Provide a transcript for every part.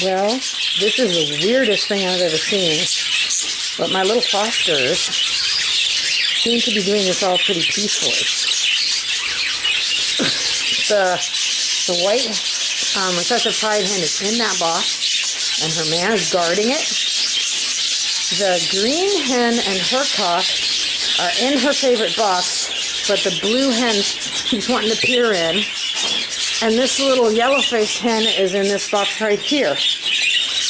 Well, this is the weirdest thing I've ever seen. But my little fosters seem to be doing this all pretty peacefully. The white recessive pride hen is in that box, and her man is guarding it. The green hen and her cock are in her favorite box, but the blue hen keeps wanting to peer in. And this little yellow-faced hen is in this box right here.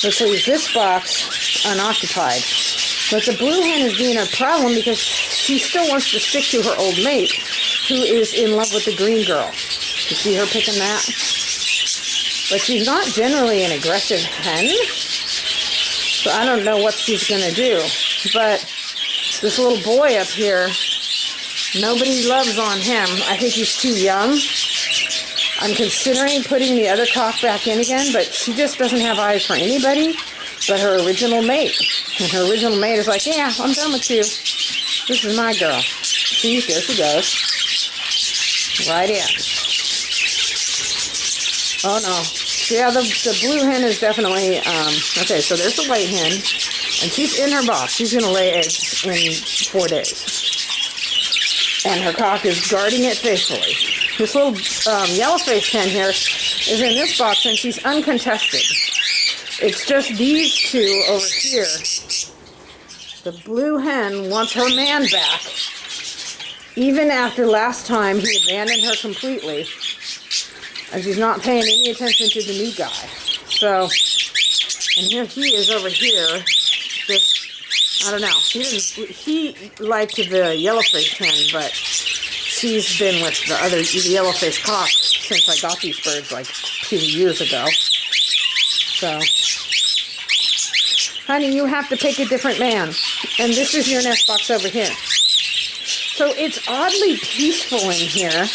Which leaves this box unoccupied. But the blue hen is being a problem because she still wants to stick to her old mate, who is in love with the green girl. You see her picking that? But she's not generally an aggressive hen, so I don't know what she's going to do. But this little boy up here, nobody loves on him. I think he's too young. I'm considering putting the other cock back in again, but she just doesn't have eyes for anybody but her original mate. And her original mate is like, yeah, I'm done with you. This is my girl. See, there she goes. Right in. Oh, no. Yeah, the blue hen is definitely, okay, so there's the white hen, and she's in her box. She's going to lay eggs in 4 days. And her cock is guarding it faithfully. This little yellow-faced hen here is in this box, and she's uncontested. It's just these two over here. The blue hen wants her man back, even after last time he abandoned her completely, and she's not paying any attention to the new guy. So, and here he is over here. This, I don't know. He liked the yellow-faced hen, but she's been with the yellow-faced cock since I got these birds like 2 years ago. So, honey, you have to pick a different man. And this is your nest box over here. So it's oddly peaceful in here.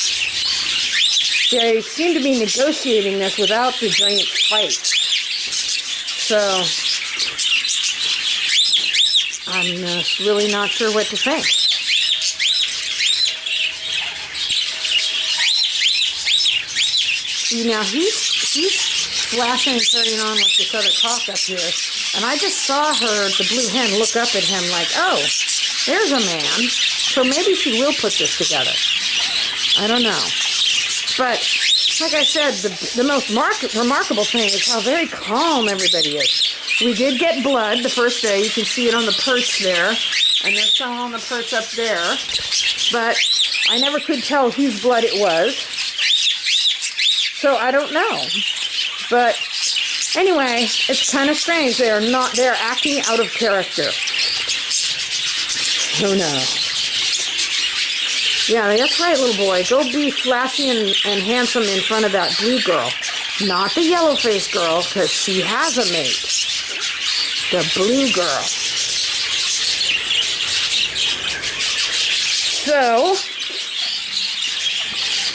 They seem to be negotiating this without the giant fight. So, I'm really not sure what to think. See, now he's flashing and turning on with this other cock up here. And I just saw the blue hen, look up at him like, oh, there's a man. So maybe she will put this together. I don't know. But, like I said, the most remarkable thing is how very calm everybody is. We did get blood the first day. You can see it on the perch there. And there's some on the perch up there. But I never could tell whose blood it was. So I don't know. But anyway, it's kind of strange. They're acting out of character. Who knows? Yeah, that's right, little boy. Go be flashy and handsome in front of that blue girl. Not the yellow-faced girl, because she has a mate. The blue girl. So,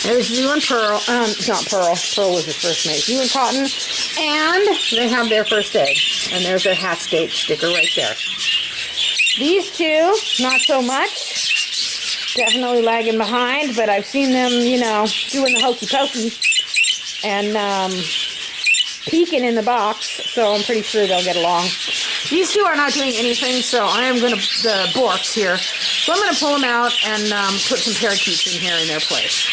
there's you and Pearl. Not Pearl. Pearl was the first mate. You and Cotton. And they have their first egg. And there's their hatch date sticker right there. These two, not so much. Definitely lagging behind, but I've seen them, doing the hokey pokey and peeking in the box, so I'm pretty sure they'll get along. These two are not doing anything, so I am going to, the Borks here, so I'm going to pull them out and put some parakeets in here in their place.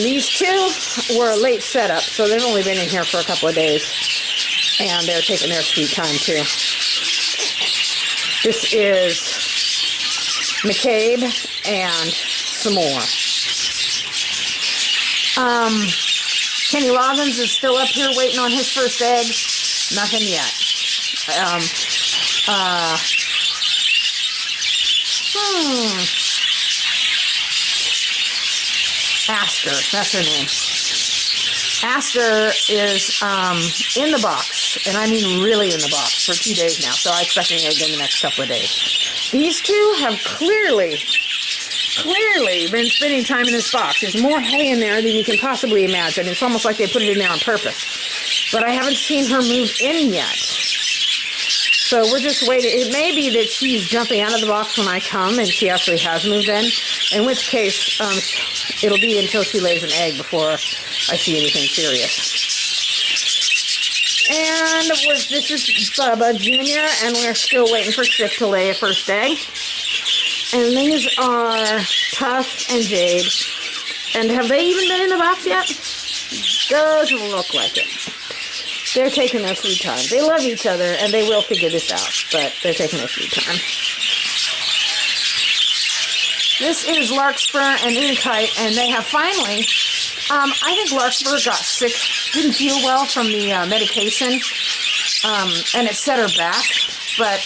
These two were a late setup, so they've only been in here for a couple of days, and they're taking their sweet time too. This is McCabe and some more. Kenny Robbins is still up here waiting on his first egg. Nothing yet. Aster, that's her name. Aster is in the box, and I mean really in the box, for 2 days now, so I expect an egg in the next couple of days. These two have clearly been spending time in this box. There's more hay in there than you can possibly imagine. It's almost like they put it in there on purpose. But I haven't seen her move in yet. So we're just waiting. It may be that she's jumping out of the box when I come and she actually has moved in which case it'll be until she lays an egg before I see anything serious. And this is Bubba Jr., and we're still waiting for Stick to lay a first egg. And these are Puff and Jade. And have they even been in the box yet? Doesn't look like it. They're taking their sweet time. They love each other, and they will figure this out, but they're taking their sweet time. This is Larkspur and Inkite, and they have finally, I think Larkspur got sick, didn't feel well from the medication, and it set her back, but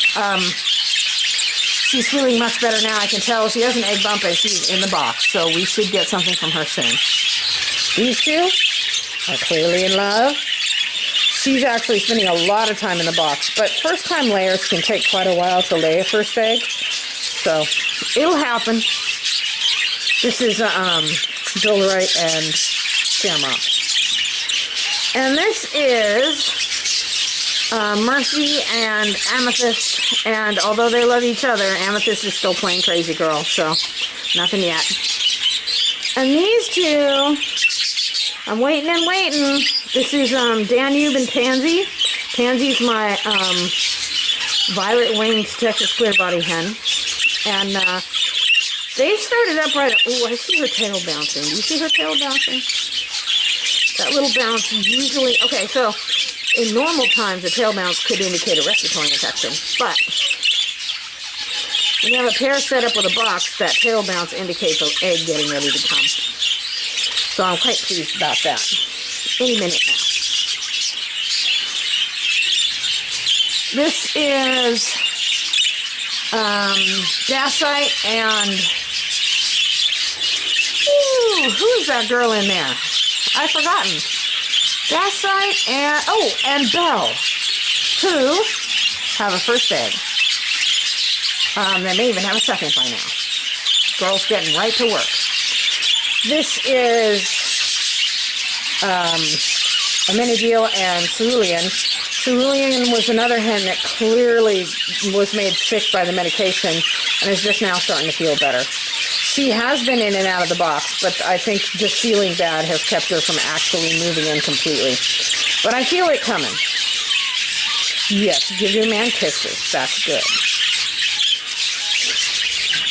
she's feeling much better now. I can tell she has an egg bump, and she's in the box, so we should get something from her soon. These two are clearly in love. She's actually spending a lot of time in the box, but first-time layers can take quite a while to lay a first egg, so it'll happen. This is Dolorite and Shamrock. And this is Mercy and Amethyst, and although they love each other, Amethyst is still playing crazy girl, so nothing yet. And these two, I'm waiting and waiting. This is Danube and Pansy. Pansy's my violet-winged Texas clear body hen. And they started up right... Oh, I see her tail bouncing. Do you see her tail bouncing? That little bounce usually... Okay, so in normal times, a tail bounce could indicate a respiratory infection. But when you have a pair set up with a box, that tail bounce indicates an egg getting ready to come. So I'm quite pleased about that. Any minute now. This is Dacite and... Ooh, who's that girl in there? I've forgotten. Dacite and... Oh, and Belle, who have a first egg. They may even have a second by now. Girl's getting right to work. This is Amenadiel and Cerulean. Cerulean was another hen that clearly was made sick by the medication and is just now starting to feel better. She has been in and out of the box, but I think just feeling bad has kept her from actually moving in completely. But I feel it coming. Yes, give your man kisses. That's good.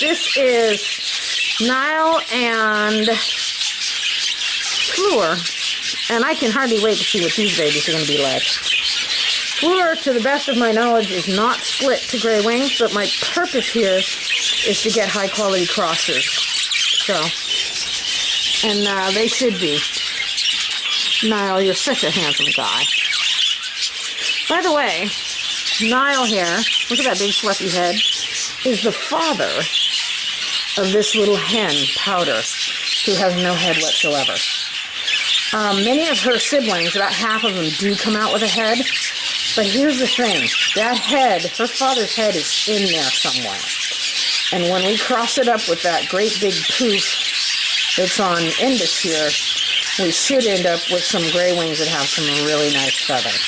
This is Nile and Fleur, and I can hardly wait to see what these babies are going to be like. Fleur, to the best of my knowledge, is not split to gray wings, but my purpose here is to get high quality crosses. So, and they should be. Nile, you're such a handsome guy. By the way, Nile here, look at that big fluffy head, is the father of this little hen, Powder, who has no head whatsoever. Many of her siblings, about half of them, do come out with a head. But here's the thing. That head, her father's head, is in there somewhere. And when we cross it up with that great big poof that's on Indus here, we should end up with some gray wings that have some really nice feathers.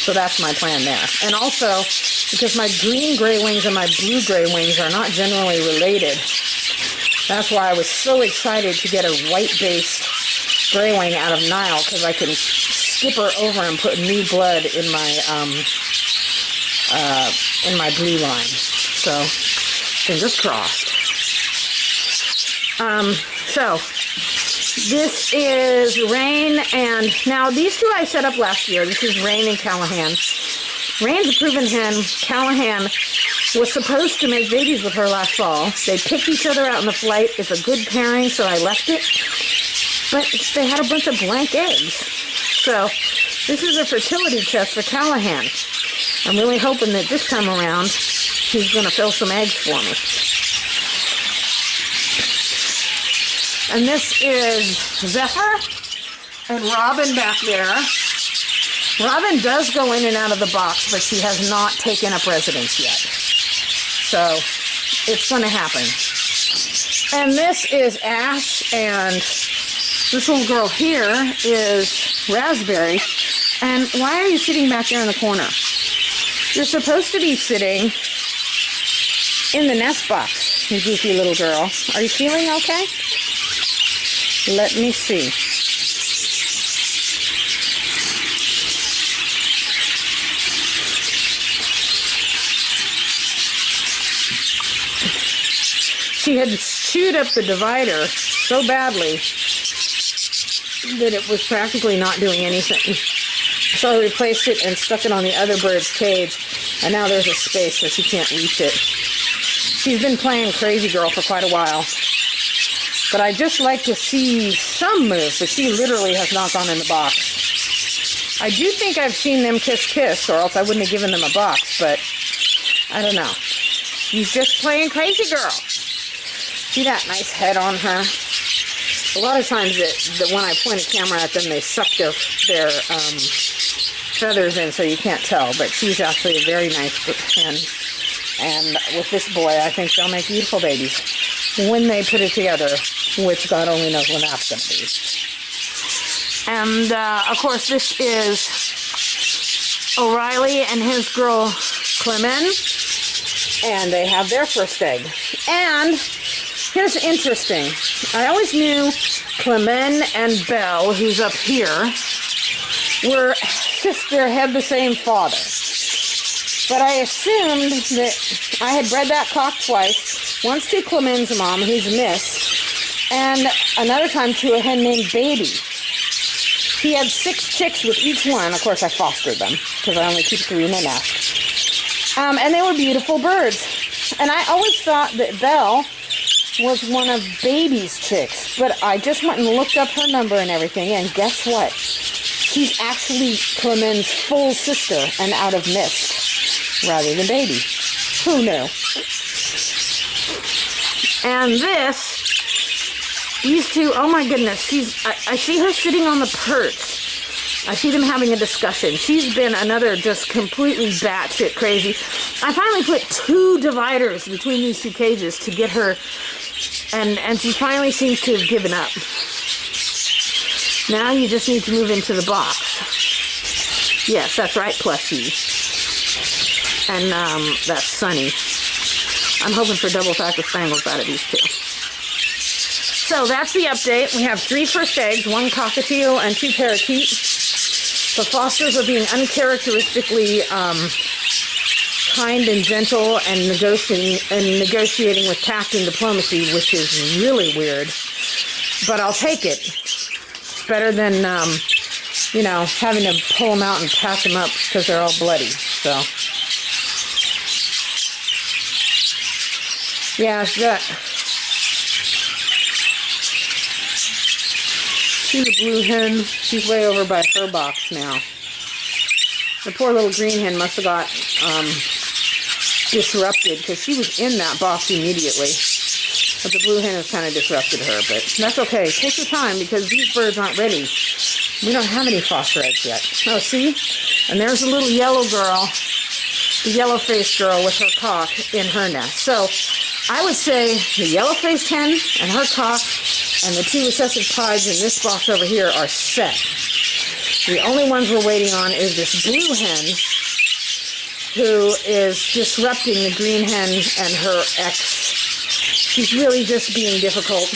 So that's my plan there. And also, because my green gray wings and my blue gray wings are not generally related, that's why I was so excited to get a white-based gray wing out of Nile, because I can skip her over and put new blood in my blue line. So, fingers crossed. So, this is Rain, and now these two I set up last year. This is Rain and Callahan. Rain's a proven hen. Callahan was supposed to make babies with her last fall. They picked each other out in the flight. It's a good pairing, so I left it. But they had a bunch of blank eggs. So this is a fertility test for Callahan. I'm really hoping that this time around he's going to fill some eggs for me. And this is Zephyr and Robin back there. Robin does go in and out of the box, but she has not taken up residence yet. So it's going to happen. And this is Ash, and this little girl here is Raspberry. And why are you sitting back there in the corner? You're supposed to be sitting in the nest box, you goofy little girl. Are you feeling okay? Let me see. she had chewed up the divider so badly that it was practically not doing anything. So I replaced it and stuck it on the other bird's cage, and now there's a space so she can't reach it. She's been playing Crazy Girl for quite a while, but I just like to see some move, but she literally has not gone in the box. I do think I've seen them kiss, or else I wouldn't have given them a box, but I don't know. She's just playing Crazy Girl. See that nice head on her? A lot of times that when I point a camera at them, they suck their feathers in, so you can't tell. But she's actually a very nice hen. And with this boy, I think they'll make beautiful babies when they put it together, which God only knows when that's going to be. And, of course, this is O'Reilly and his girl, Clemen. And they have their first egg. And here's interesting. I always knew Clemen and Belle, who's up here, had the same father. But I assumed that I had bred that cock twice. Once to Clemen's mom, who's Miss, and another time to a hen named Baby. He had 6 chicks with each one. Of course, I fostered them because I only keep 3 in the nest. And they were beautiful birds. And I always thought that Belle was one of Baby's chicks, but I just went and looked up her number and everything, and guess what? She's actually Clemen's full sister and out of Mist rather than Baby. Who knew? And these two, oh my goodness, I see her sitting on the perch. I see them having a discussion. She's been another just completely batshit crazy. I finally put 2 dividers between these 2 cages to get her, and she finally seems to have given up. Now you just need to move into the box. Yes, that's right, Plushie. And that's Sunny. I'm hoping for double factor spangles out of these 2. So that's the update. We have 3 first eggs, 1 cockatiel and 2 parakeet. The fosters are being uncharacteristically kind and gentle and negotiating with tact and diplomacy, which is really weird. But I'll take it. It's better than, having to pull them out and patch them up because they're all bloody. So, yeah, that. See the blue hen? She's way over by her box now. The poor little green hen must have got disrupted because she was in that box immediately. But the blue hen has kind of disrupted her. But that's okay. Take your time because these birds aren't ready. We don't have any foster eggs yet. Oh, see? And there's a little yellow girl, the yellow-faced girl with her cock in her nest. So I would say the yellow-faced hen and her cock and the 2 recessive pieds in this box over here are set. The only ones we're waiting on is this blue hen, who is disrupting the green hen and her ex. She's really just being difficult.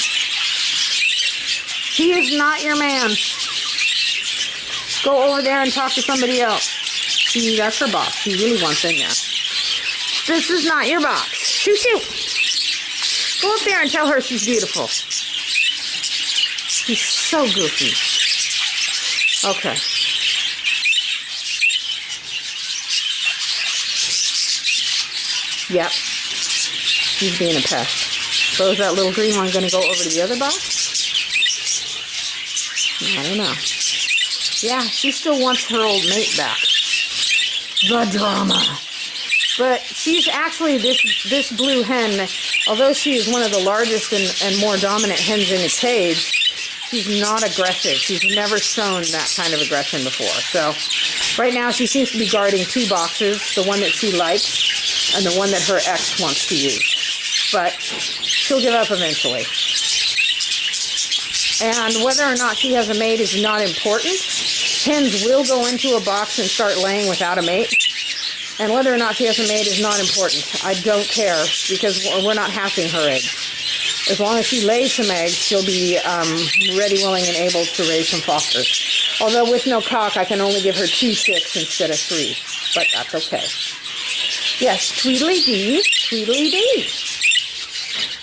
He is not your man. Go over there and talk to somebody else. See, that's her box. She really wants in there. This is not your box. Shoo, shoo. Go up there and tell her she's beautiful. He's so goofy. Okay. Yep. He's being a pest. So is that little green one going to go over to the other box? I don't know. Yeah, she still wants her old mate back. The drama. But she's actually, this blue hen, although she is one of the largest and more dominant hens in a cage, she's not aggressive. She's never shown that kind of aggression before. So right now she seems to be guarding 2 boxes, the one that she likes and the one that her ex wants to use. But she'll give up eventually. And whether or not she has a mate is not important. Hens will go into a box and start laying without a mate. And whether or not she has a mate is not important. I don't care because we're not hatching her eggs. As long as she lays some eggs, she'll be ready, willing, and able to raise some fosters. Although with no cock, I can only give her 2 chicks instead of 3. But that's okay. Yes, Tweedledee, Tweedledee.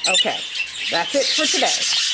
Okay, that's it for today.